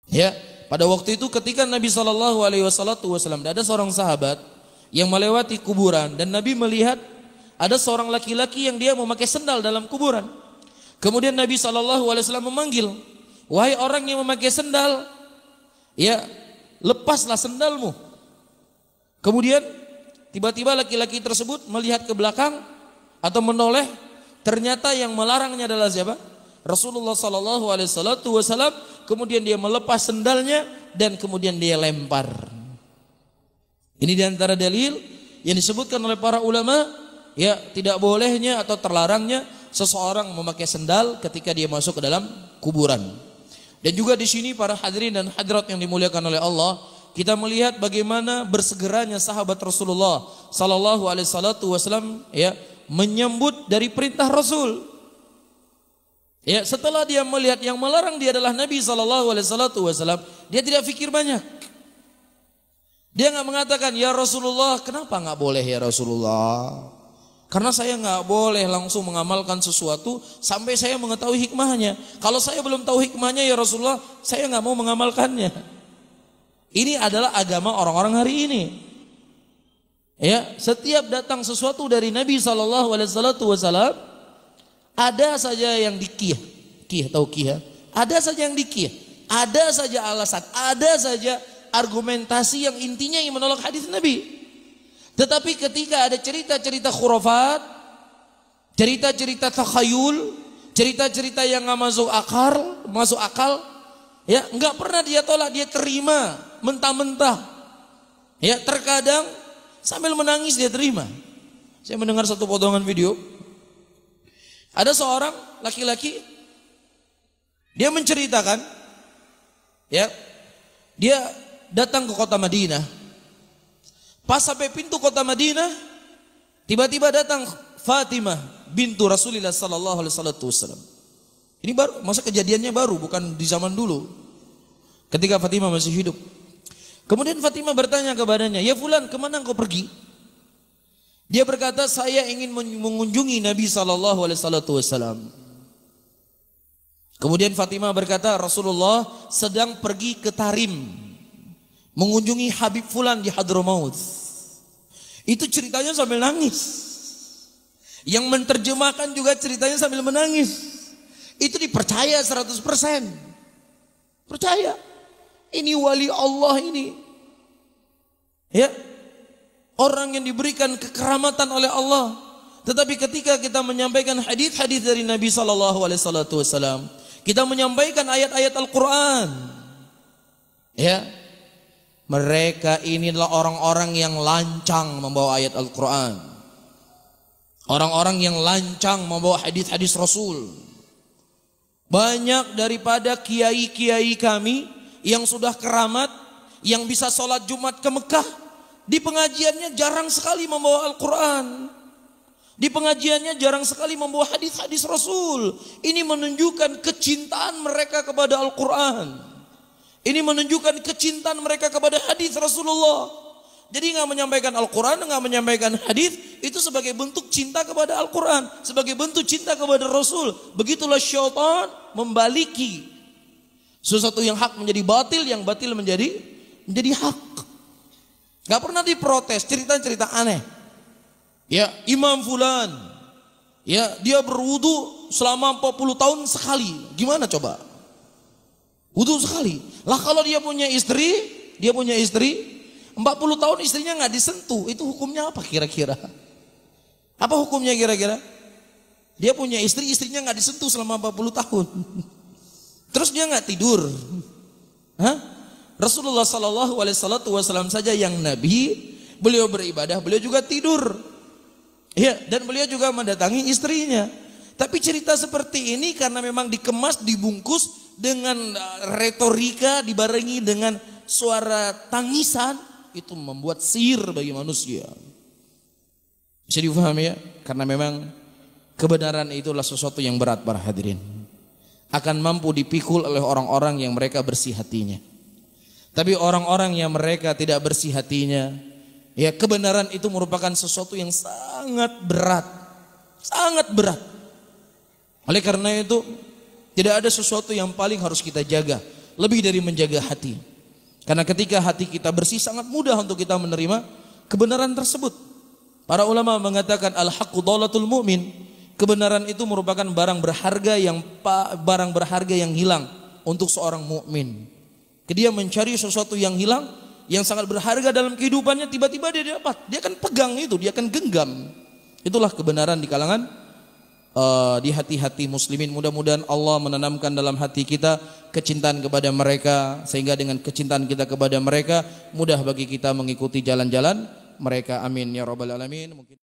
Ya, pada waktu itu ketika Nabi SAW ada seorang sahabat yang melewati kuburan dan Nabi melihat ada seorang laki-laki yang dia memakai sendal dalam kuburan. Kemudian Nabi SAW memanggil, wahai orang yang memakai sendal, ya lepaslah sendalmu. Kemudian tiba-tiba laki-laki tersebut melihat ke belakang atau menoleh, ternyata yang melarangnya adalah siapa? Rasulullah SAW. Kemudian dia melepas sendalnya dan kemudian dia lempar. Ini diantara dalil yang disebutkan oleh para ulama, ya tidak bolehnya atau terlarangnya seseorang memakai sendal ketika dia masuk ke dalam kuburan. Dan juga di sini para hadirin dan hadirat yang dimuliakan oleh Allah, kita melihat bagaimana bersegeranya sahabat Rasulullah sallallahu alaihi wasallam ya menyambut dari perintah Rasul. Ya, setelah dia melihat yang melarang dia adalah Nabi sallallahu alaihi wasallam, dia tidak fikir banyak. Dia enggak mengatakan, "Ya Rasulullah, kenapa enggak boleh ya Rasulullah?" Karena saya enggak boleh langsung mengamalkan sesuatu sampai saya mengetahui hikmahnya. Kalau saya belum tahu hikmahnya ya Rasulullah, saya enggak mau mengamalkannya. Ini adalah agama orang-orang hari ini. Ya, setiap datang sesuatu dari Nabi sallallahu alaihi wasallam, ada saja yang dikiyah. Kiyah tahu kiyah? Ada saja yang dikiyah. Ada saja alasan, ada saja argumentasi yang intinya yang menolak hadis Nabi. Tetapi ketika ada cerita-cerita khurafat, cerita-cerita takhayul, cerita-cerita yang nggak masuk akal, ya nggak pernah dia tolak, dia terima mentah-mentah. Ya terkadang sambil menangis dia terima. Saya mendengar satu potongan video. Ada seorang laki-laki, dia menceritakan, ya dia datang ke kota Madinah. Pas sampai pintu kota Madinah, tiba-tiba datang Fatimah bintu Rasulullah sallallahu alaihi wasallam. Ini baru, masa kejadiannya baru, bukan di zaman dulu. Ketika Fatimah masih hidup. Kemudian Fatimah bertanya kepadanya, "Ya fulan, kemana engkau pergi?" Dia berkata, "Saya ingin mengunjungi Nabi sallallahu alaihi wasallam." Kemudian Fatimah berkata, "Rasulullah sedang pergi ke Tarim, mengunjungi Habib fulan di Hadramaut." Itu ceritanya sambil nangis. Yang menerjemahkan juga ceritanya sambil menangis. Itu dipercaya 100%. Percaya. Ini wali Allah ini. Ya. Orang yang diberikan kekeramatan oleh Allah. Tetapi ketika kita menyampaikan hadis-hadis dari Nabi sallallahu alaihi wasallam, kita menyampaikan ayat-ayat Al-Qur'an. Ya. Mereka inilah orang-orang yang lancang membawa ayat Al-Quran. Orang-orang yang lancang membawa hadis-hadis Rasul. Banyak daripada kiai-kiai kami yang sudah keramat, yang bisa sholat Jumat ke Mekah, di pengajiannya jarang sekali membawa Al-Quran. Di pengajiannya jarang sekali membawa hadis-hadis Rasul. Ini menunjukkan kecintaan mereka kepada Al-Quran. Ini menunjukkan kecintaan mereka kepada hadis Rasulullah. Jadi nggak menyampaikan Al-Quran, nggak menyampaikan hadis itu sebagai bentuk cinta kepada Al-Quran, sebagai bentuk cinta kepada Rasul. Begitulah syaitan membaliki sesuatu yang hak menjadi batil, yang batil menjadi hak. Nggak pernah diprotes cerita-cerita aneh. Ya Imam Fulan, ya dia berwudu selama 40 tahun sekali. Gimana coba? Wudu sekali. Lah kalau dia punya istri 40 tahun istrinya nggak disentuh, itu hukumnya apa kira-kira? Apa hukumnya kira-kira? Dia punya istri, istrinya nggak disentuh selama 40 tahun. Terus dia nggak tidur. Hah? Rasulullah sallallahu alaihi wasallam saja yang nabi, beliau beribadah, beliau juga tidur. Ya, dan beliau juga mendatangi istrinya. Tapi cerita seperti ini karena memang dikemas, dibungkus dengan retorika, dibarengi dengan suara tangisan, itu membuat sihir bagi manusia. Bisa difahami ya? Karena memang kebenaran itulah sesuatu yang berat para hadirin. Akan mampu dipikul oleh orang-orang yang mereka bersih hatinya. Tapi orang-orang yang mereka tidak bersih hatinya, ya kebenaran itu merupakan sesuatu yang sangat berat. Sangat berat. Oleh karena itu tidak ada sesuatu yang paling harus kita jaga lebih dari menjaga hati. Karena ketika hati kita bersih sangat mudah untuk kita menerima kebenaran tersebut. Para ulama mengatakan al-haqqu dhalatul mu'min. Kebenaran itu merupakan barang berharga yang hilang untuk seorang mukmin. Dia mencari sesuatu yang hilang, yang sangat berharga dalam kehidupannya, tiba-tiba dia dapat. Dia akan pegang itu, dia akan genggam. Itulah kebenaran di kalangan di hati-hati muslimin. Mudah-mudahan Allah menanamkan dalam hati kita kecintaan kepada mereka, sehingga dengan kecintaan kita kepada mereka mudah bagi kita mengikuti jalan-jalan mereka. Amin ya rabbal alamin.